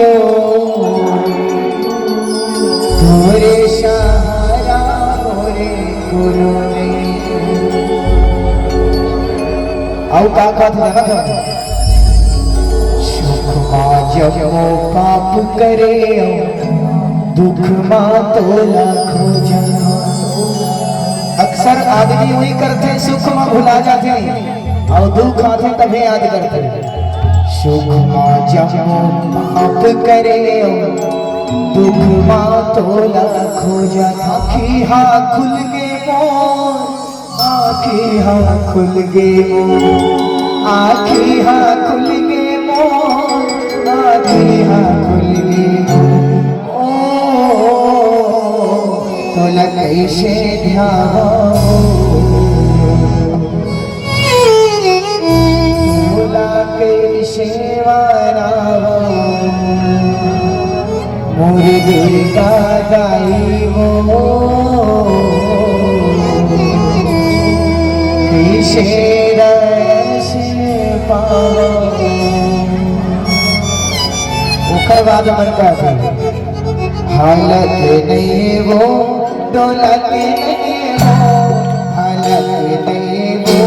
वो तोरे सहारा मोरे गुरु नहीं। आओ का था सुख मां जब वो पाप करे दुख मां तो लाखों जन्म। अक्सर आदमी वही करते सुख मां भुला जाते और दुख आते तभी याद करते। सुख मां जब पाप करे दुख मां तो लाखों जन्म। आखी हाँ खुल गे मोर आखी हाँ खुल गे मोर आखी हाँ खुल गे मोर आखी हाँ खुल गे मोर। तो कैसे ध्यान कैसे वारा मोर दुर्गा दाई वो कैसे रस पाओ। ओकर बाद मन का हालत नहीं वो दौलत नहीं वो हालत नहीं वो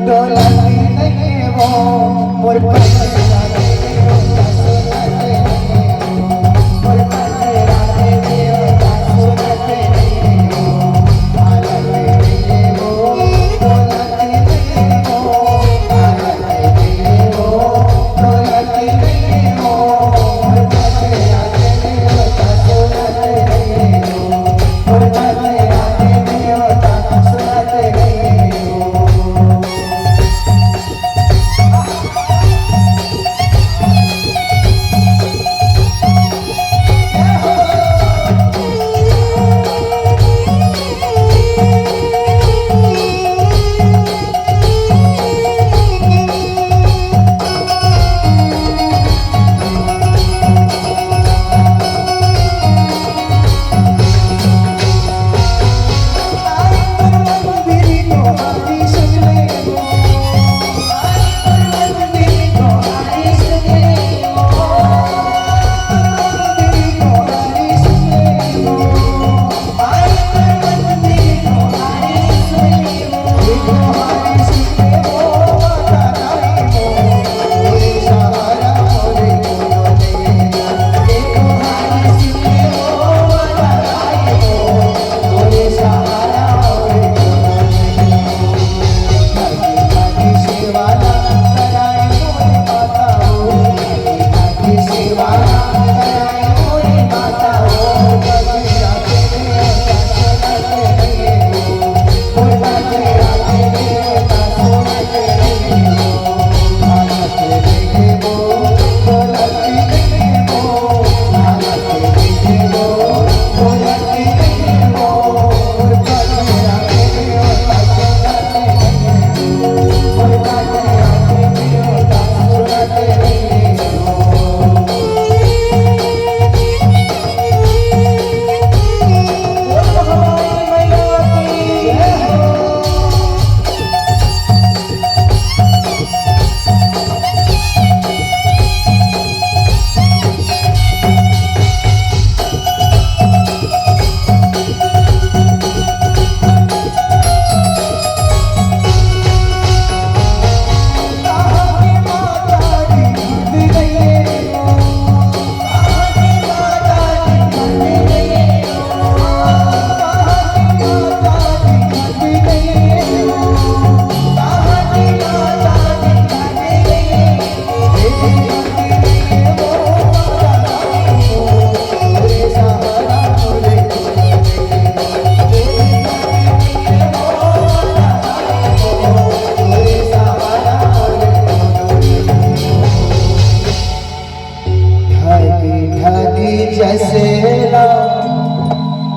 दौलत नहीं वो मोर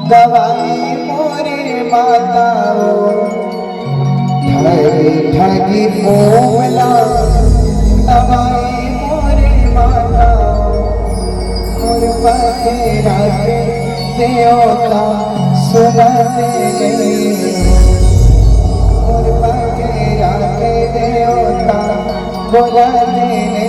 गवाई मोरे माता ठगी मोला गवाई मोरे माता मोर पतेरा के देवता सुनते मोर पतेरा के देवता बोलते